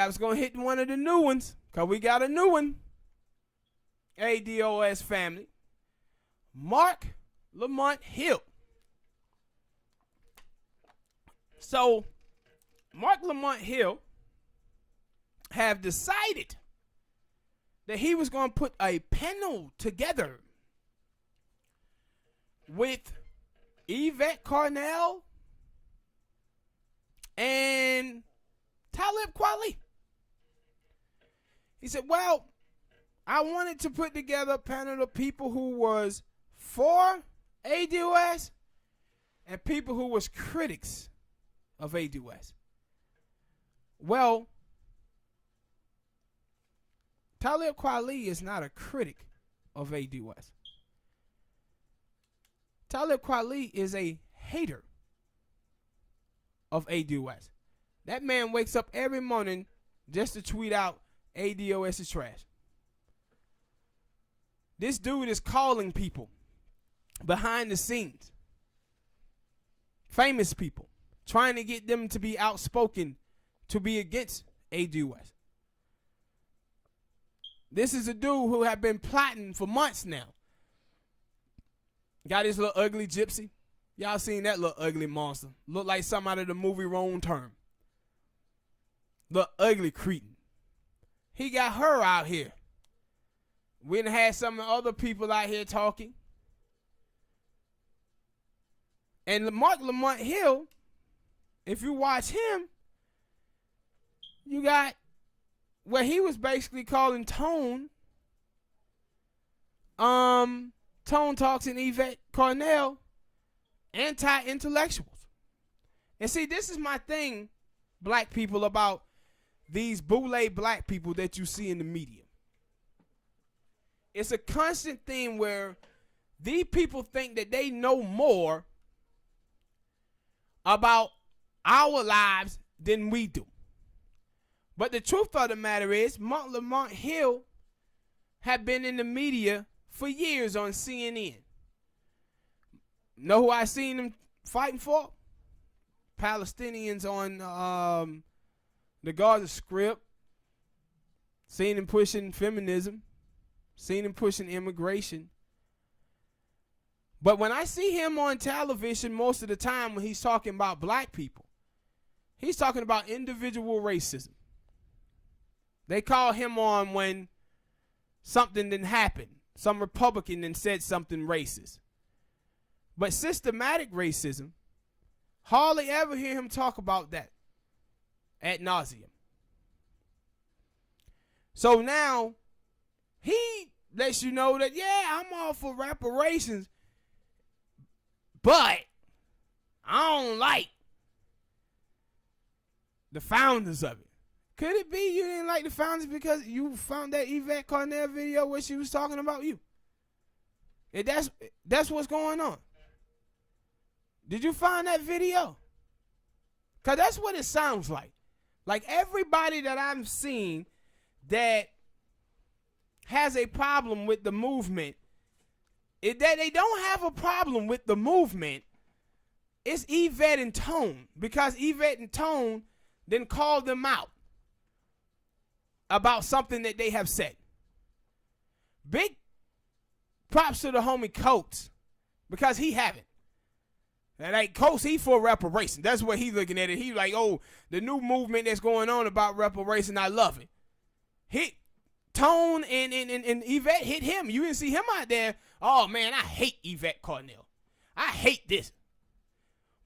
I was going to hit one of the new ones, because we got a new one. ADOS family. Mark Lamont Hill. So, Mark Lamont Hill have decided that he was going to put a panel together with Yvette Carnell and Talib Kweli. He said, well, I wanted to put together a panel of people who was for ADOS and people who was critics of ADOS. Well, Talib Kweli is not a critic of ADOS. Talib Kweli is a hater of ADOS. That man wakes up every morning just to tweet out ADOS is trash. This dude is calling people behind the scenes, famous people, trying to get them to be outspoken to be against ADOS. This is a dude who have been plotting for months now. Got his little ugly gypsy. Y'all seen that little ugly monster. Look like something out of the movie Wrong Turn. The ugly cretin. He got her out here. We done had some of the other people out here talking. And Mark Lamont Hill, if you watch him, you got where he was basically calling Tone Talks and Yvette Carnell anti-intellectuals. And see, this is my thing, black people, about these boule black people that you see in the media. It's a constant thing where these people think that they know more about our lives than we do. But the truth of the matter is, Mark Lamont Hill have been in the media for years on CNN. Know who I seen him fighting for? Palestinians on the Gaza Strip. Seen him pushing feminism. Seen him pushing immigration. But when I see him on television most of the time when he's talking about black people, he's talking about individual racism. They call him on when something didn't happen. Some Republican then said something racist. But systematic racism, hardly ever hear him talk about that ad nauseum. So now, he lets you know that, yeah, I'm all for reparations, but I don't like the founders of it. Could it be you didn't like the founders because you found that Yvette Carnell video where she was talking about you? And that's what's going on. Did you find that video? Because that's what it sounds like. Like everybody that I've seen that has a problem with the movement, that they don't have a problem with the movement, it's Yvette and Tone. Because Yvette and Tone then called them out about something that they have said. Big props to the homie Coates, because he haven't. And like Coates, he for reparation. That's what he's looking at it. He like, oh, the new movement that's going on about reparation, I love it. Hit Tone and Yvette hit him. You didn't see him out there. Oh man, I hate Yvette Carnell. I hate this.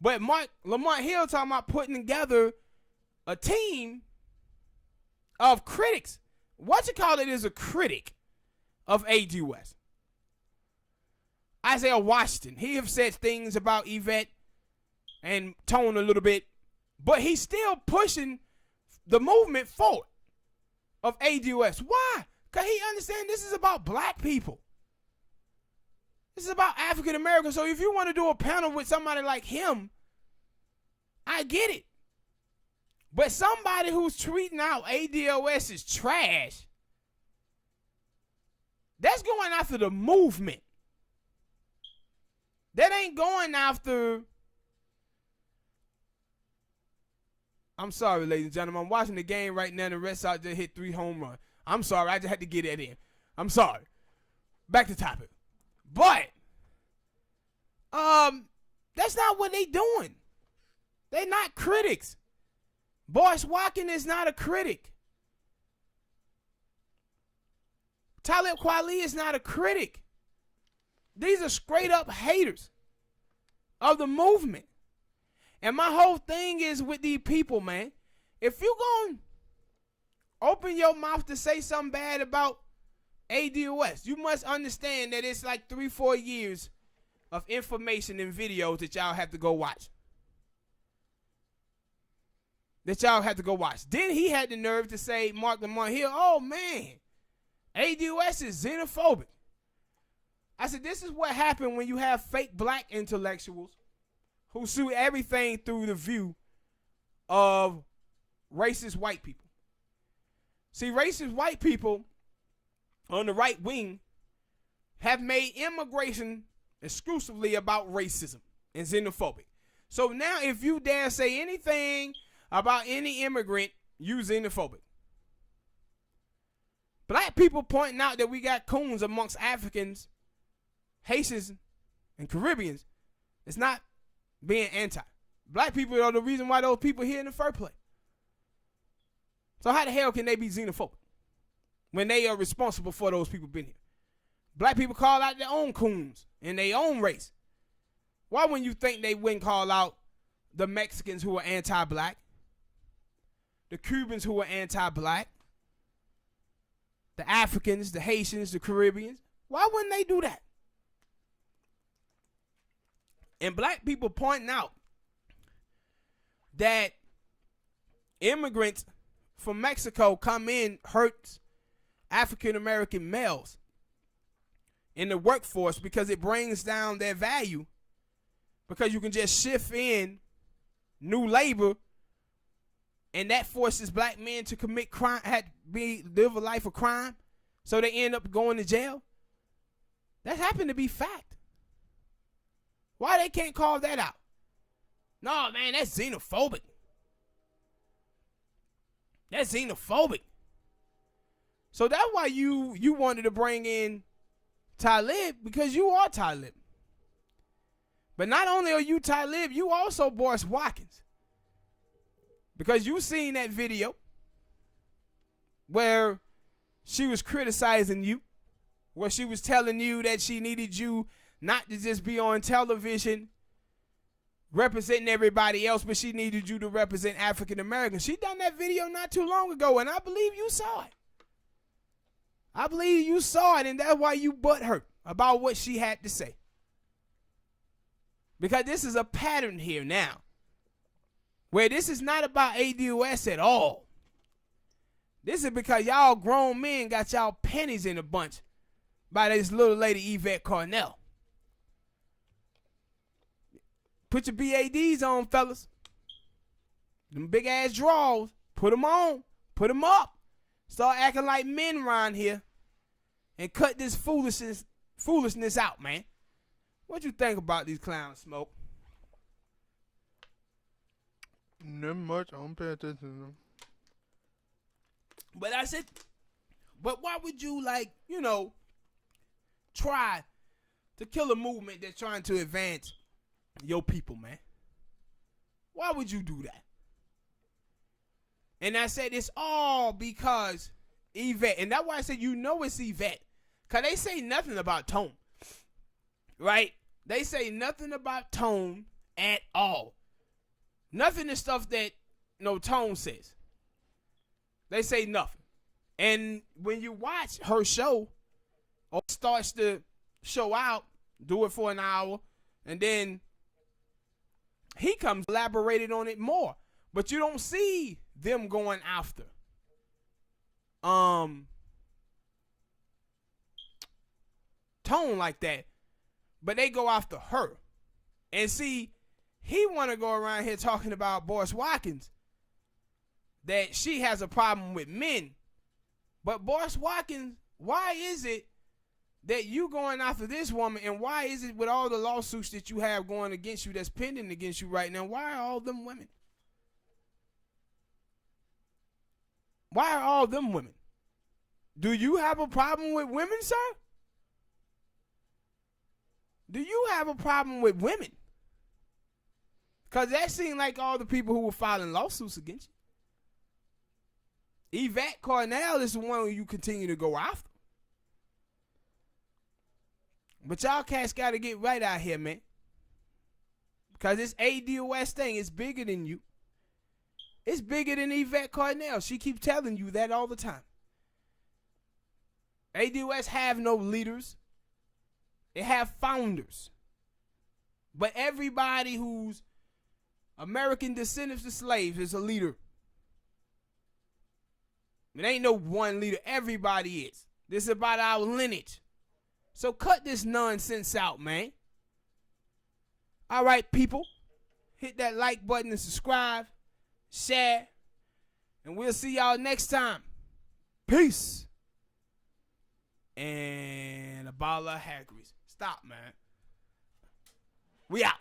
But Mark Lamont Hill talking about putting together a team of critics. What you call it is a critic of ADOS. Isaiah Washington, he have said things about Yvette and Tone a little bit, but he's still pushing the movement forward of ADOS. Why? Because he understands this is about black people. This is about African Americans. So if you want to do a panel with somebody like him, I get it. But somebody who's tweeting out ADOS is trash, that's going after the movement. That ain't going after I'm sorry, ladies and gentlemen. I'm watching the game right now. The Red Sox just hit 3 home runs. I'm sorry. I just had to get that in. I'm sorry. Back to topic. But, that's not what they doing. They're not critics. Boris Watkins is not a critic. Talib Kweli is not a critic. These are straight up haters of the movement. And my whole thing is with these people, man. If you gonna open your mouth to say something bad about ADOS, you must understand that it's like 3-4 years of information and videos that y'all have to go watch. Then he had the nerve to say, Lamont Hill, oh man, ADOS is xenophobic. I said, this is what happened when you have fake black intellectuals who see everything through the view of racist white people. See, racist white people on the right wing have made immigration exclusively about racism and xenophobic. So now if you dare say anything about any immigrant, you xenophobic. Black people pointing out that we got coons amongst Africans, Haitians, and Caribbeans. It's not being anti. Black people are the reason why those people here in the first place. So how the hell can they be xenophobic when they are responsible for those people being here? Black people call out their own coons in their own race. Why wouldn't you think they wouldn't call out the Mexicans who are anti-black, the Cubans who are anti-black, the Africans, the Haitians, the Caribbeans? Why wouldn't they do that? And black people pointing out that immigrants from Mexico come in, hurts African-American males in the workforce because it brings down their value, because you can just shift in new labor, and that forces black men to commit crime, live a life of crime, so they end up going to jail. That happened to be fact. Why they can't call that out? No, man, that's xenophobic. That's xenophobic. So that's why you wanted to bring in Talib, because you are Talib. But not only are you Talib, you also Boris Watkins. Because you seen that video where she was criticizing you, where she was telling you that she needed you not to just be on television representing everybody else, but she needed you to represent African Americans. She done that video not too long ago, and I believe you saw it. I believe you saw it, and that's why you butthurt about what she had to say. Because this is a pattern here now, where this is not about ADOS at all. This is because y'all grown men got y'all pennies in a bunch by this little lady Yvette Carnell. Put your BADs on, fellas. Them big ass drawers. Put them on. Put them up. Start acting like men around here. And cut this foolishness out, man. What you think about these clowns, Smoke? Not much. I don't pay attention to them. But I said, but why would you, try to kill a movement that's trying to advance your people, man? Why would you do that? And I said it's all because Yvette. And that's why I said it's Yvette. Because they say nothing about tone. Right? They say nothing about tone at all. Nothing is stuff that Tone says. They say nothing. And when you watch her show, or starts to show out, do it for an hour, and then he comes elaborated on it more. But you don't see them going after Tone like that. But they go after her. And see, he want to go around here talking about Boris Watkins, that she has a problem with men. But Boris Watkins, why is it that you going after this woman, and why is it with all the lawsuits that you have going against you, that's pending against you right now, why are all them women? Why are all them women? Do you have a problem with women, sir? Do you have a problem with women? Because that seemed like all the people who were filing lawsuits against you. Yvette Cornell is the one who you continue to go after. But y'all cats got to get right out here, man. Because this ADOS thing is bigger than you. It's bigger than Yvette Cornell. She keeps telling you that all the time. ADOS have no leaders. They have founders. But everybody who's American descendants of slaves is a leader. It ain't no one leader. Everybody is. This is about our lineage. So cut this nonsense out, man. All right, people. Hit that like button and subscribe. Share. And we'll see y'all next time. Peace. And a bottle of Hagrid's. Stop, man. We out.